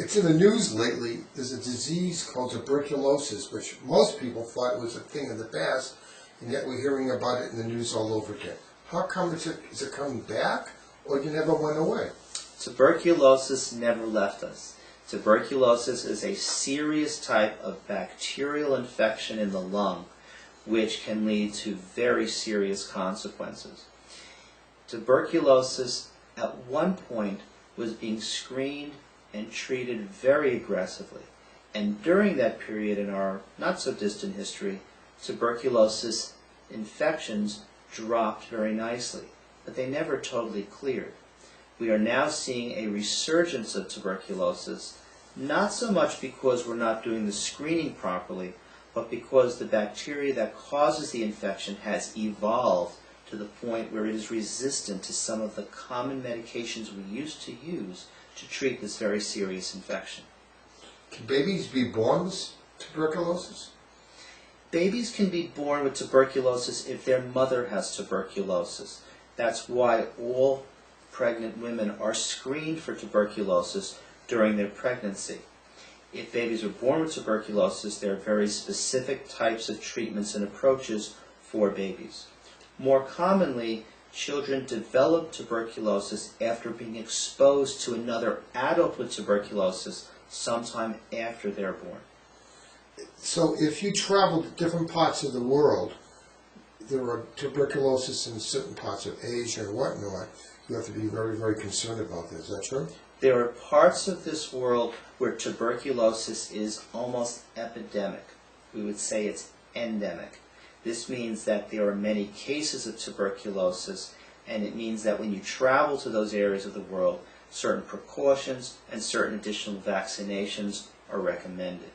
It's in the news lately. There's a disease called tuberculosis, which most people thought was a thing of the past, and yet we're hearing about it in the news all over again. How come is it coming back, or it never went away? Tuberculosis never left us. Tuberculosis is a serious type of bacterial infection in the lung, which can lead to very serious consequences. Tuberculosis at one point was being screened and treated very aggressively. And during that period in our not so distant history, tuberculosis infections dropped very nicely, but they never totally cleared. We are now seeing a resurgence of tuberculosis, not so much because we're not doing the screening properly, but because the bacteria that causes the infection has evolved to the point where it is resistant to some of the common medications we used to use to treat this very serious infection. Can babies be born with tuberculosis? Babies can be born with tuberculosis if their mother has tuberculosis. That's why all pregnant women are screened for tuberculosis during their pregnancy. If babies are born with tuberculosis, there are very specific types of treatments and approaches for babies. More commonly, children develop tuberculosis after being exposed to another adult with tuberculosis sometime after they're born. So if you travel to different parts of the world, there are tuberculosis in certain parts of Asia and whatnot, you have to be very, very concerned about this. Is that true? There are parts of this world where tuberculosis is almost epidemic. We would say it's endemic. This means that there are many cases of tuberculosis, and it means that when you travel to those areas of the world, certain precautions and certain additional vaccinations are recommended.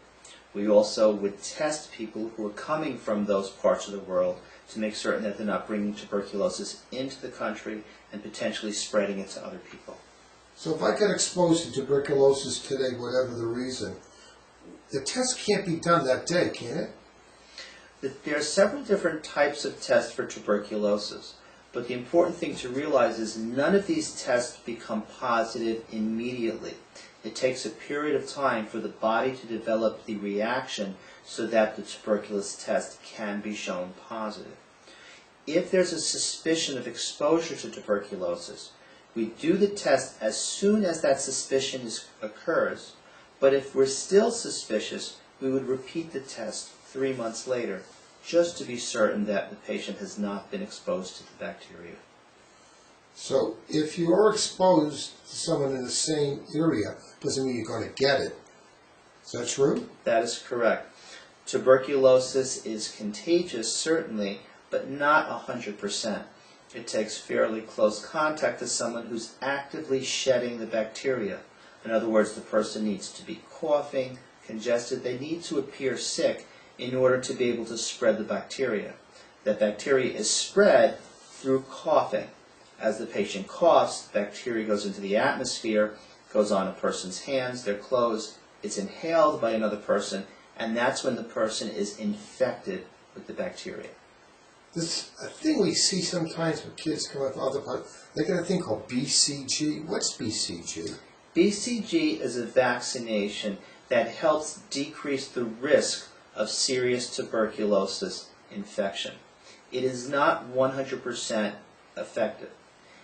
We also would test people who are coming from those parts of the world to make certain that they're not bringing tuberculosis into the country and potentially spreading it to other people. So if I get exposed to tuberculosis today, whatever the reason, the test can't be done that day, can it? There are several different types of tests for tuberculosis, but the important thing to realize is none of these tests become positive immediately. It takes a period of time for the body to develop the reaction so that the tuberculosis test can be shown positive. If there's a suspicion of exposure to tuberculosis, we do the test as soon as that suspicion occurs, but if we're still suspicious, we would repeat the test 3 months later, just to be certain that the patient has not been exposed to the bacteria. So if you are exposed to someone in the same area, doesn't mean you're going to get it. Is that true? That is correct. Tuberculosis is contagious, certainly, but not 100%. It takes fairly close contact to someone who's actively shedding the bacteria. In other words, the person needs to be coughing, congested. They need to appear sick in order to be able to spread the bacteria. That bacteria is spread through coughing. As the patient coughs, bacteria goes into the atmosphere, goes on a person's hands, their clothes, it's inhaled by another person, and that's when the person is infected with the bacteria. This a thing we see sometimes when kids come up with other parts, they get a thing called BCG. What's BCG? BCG is a vaccination that helps decrease the risk of serious tuberculosis infection. It is not 100% effective,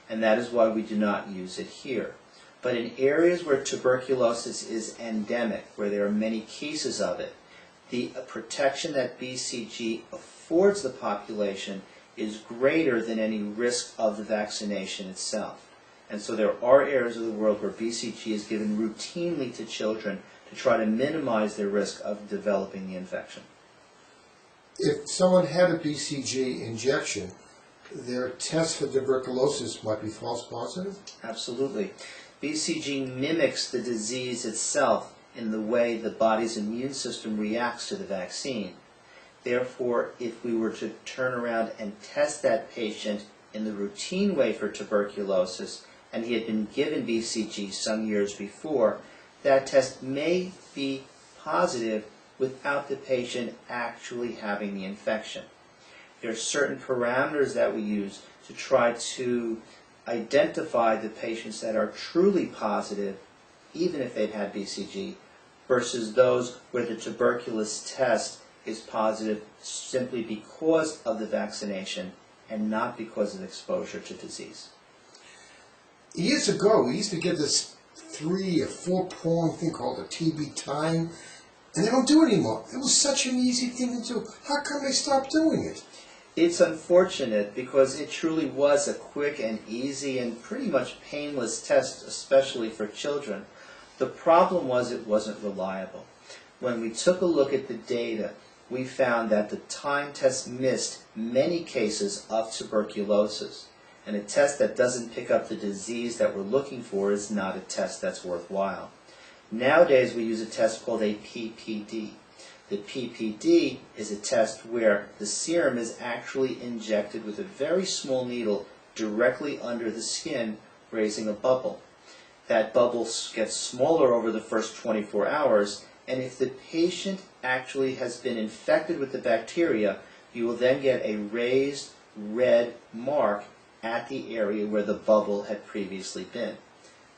and that is why we do not use it here. But in areas where tuberculosis is endemic, where there are many cases of it, the protection that BCG affords the population is greater than any risk of the vaccination itself. And so there are areas of the world where BCG is given routinely to children to try to minimize their risk of developing the infection. If someone had a BCG injection, their test for tuberculosis might be false positive? Absolutely. BCG mimics the disease itself in the way the body's immune system reacts to the vaccine. Therefore, if we were to turn around and test that patient in the routine way for tuberculosis, and he had been given BCG some years before, that test may be positive without the patient actually having the infection. There are certain parameters that we use to try to identify the patients that are truly positive even if they've had BCG, versus those where the tuberculosis test is positive simply because of the vaccination and not because of exposure to disease. Years ago, we used to get this 3 or 4 prong thing called a TB time, and they don't do it anymore. It was such an easy thing to do. How come they stopped doing it? It's unfortunate because it truly was a quick and easy and pretty much painless test, especially for children. The problem was it wasn't reliable. When we took a look at the data, we found that the time test missed many cases of tuberculosis. And a test that doesn't pick up the disease that we're looking for is not a test that's worthwhile. Nowadays we use a test called a PPD. The PPD is a test where the serum is actually injected with a very small needle directly under the skin, raising a bubble. That bubble gets smaller over the first 24 hours, and if the patient actually has been infected with the bacteria, you will then get a raised red mark at the area where the bubble had previously been.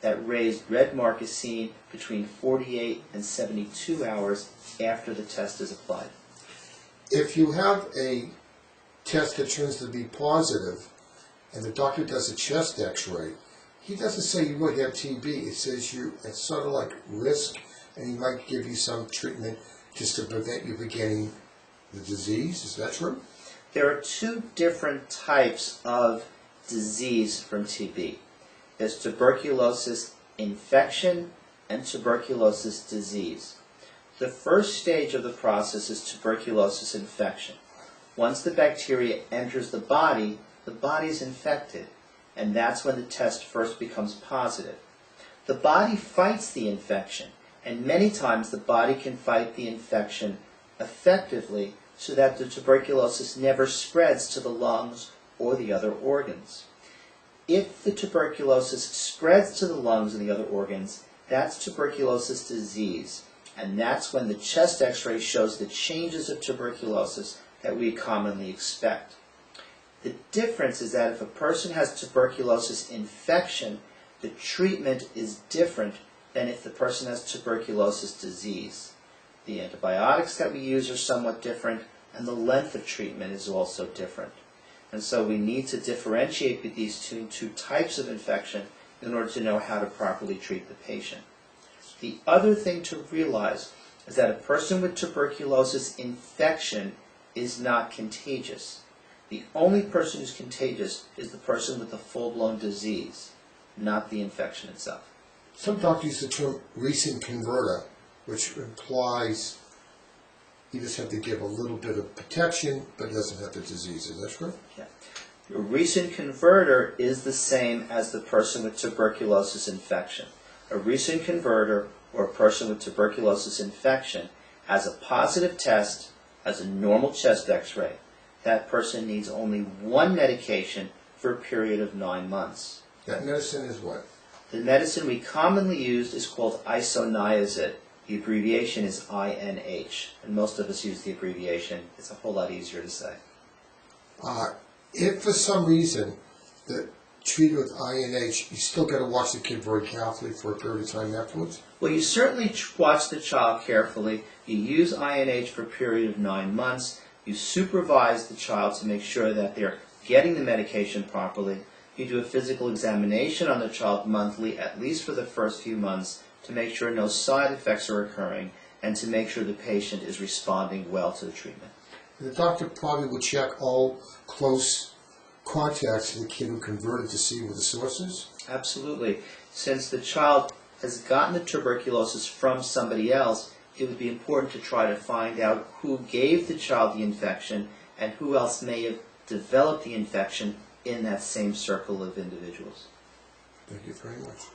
That raised red mark is seen between 48 and 72 hours after the test is applied. If you have a test that turns to be positive, and the doctor does a chest x-ray, he doesn't say you would have TB. It says it's sort of like risk, and he might give you some treatment just to prevent you from getting the disease. Is that true? There are 2 different types of disease from TB. There's tuberculosis infection and tuberculosis disease. The first stage of the process is tuberculosis infection. Once the bacteria enters the body is infected, and that's when the test first becomes positive. The body fights the infection, and many times the body can fight the infection effectively so that the tuberculosis never spreads to the lungs or the other organs. If the tuberculosis spreads to the lungs and the other organs, that's tuberculosis disease, and that's when the chest x-ray shows the changes of tuberculosis that we commonly expect. The difference is that if a person has tuberculosis infection, the treatment is different than if the person has tuberculosis disease. The antibiotics that we use are somewhat different, and the length of treatment is also different. And so we need to differentiate between these two types of infection in order to know how to properly treat the patient. The other thing to realize is that a person with tuberculosis infection is not contagious. The only person who's contagious is the person with the full-blown disease, not the infection itself. Some doctors use the term recent converter, which implies you just have to give a little bit of protection, but it doesn't have the disease. Is that true? Yeah. A recent converter is the same as the person with tuberculosis infection. A recent converter, or a person with tuberculosis infection, has a positive test, has a normal chest x-ray. That person needs only 1 medication for a period of 9 months. That medicine is what? The medicine we commonly use is called isoniazid. The abbreviation is INH, and most of us use the abbreviation. It's a whole lot easier to say. If for some reason the treated with INH, you still got to watch the kid very carefully for a period of time afterwards? Well, you certainly watch the child carefully. You use INH for a period of 9 months. You supervise the child to make sure that they're getting the medication properly. You do a physical examination on the child monthly, at least for the first few months, to make sure no side effects are occurring and to make sure the patient is responding well to the treatment. The doctor probably would check all close contacts of the kid who converted to see what the source is? Absolutely. Since the child has gotten the tuberculosis from somebody else, it would be important to try to find out who gave the child the infection and who else may have developed the infection in that same circle of individuals. Thank you very much.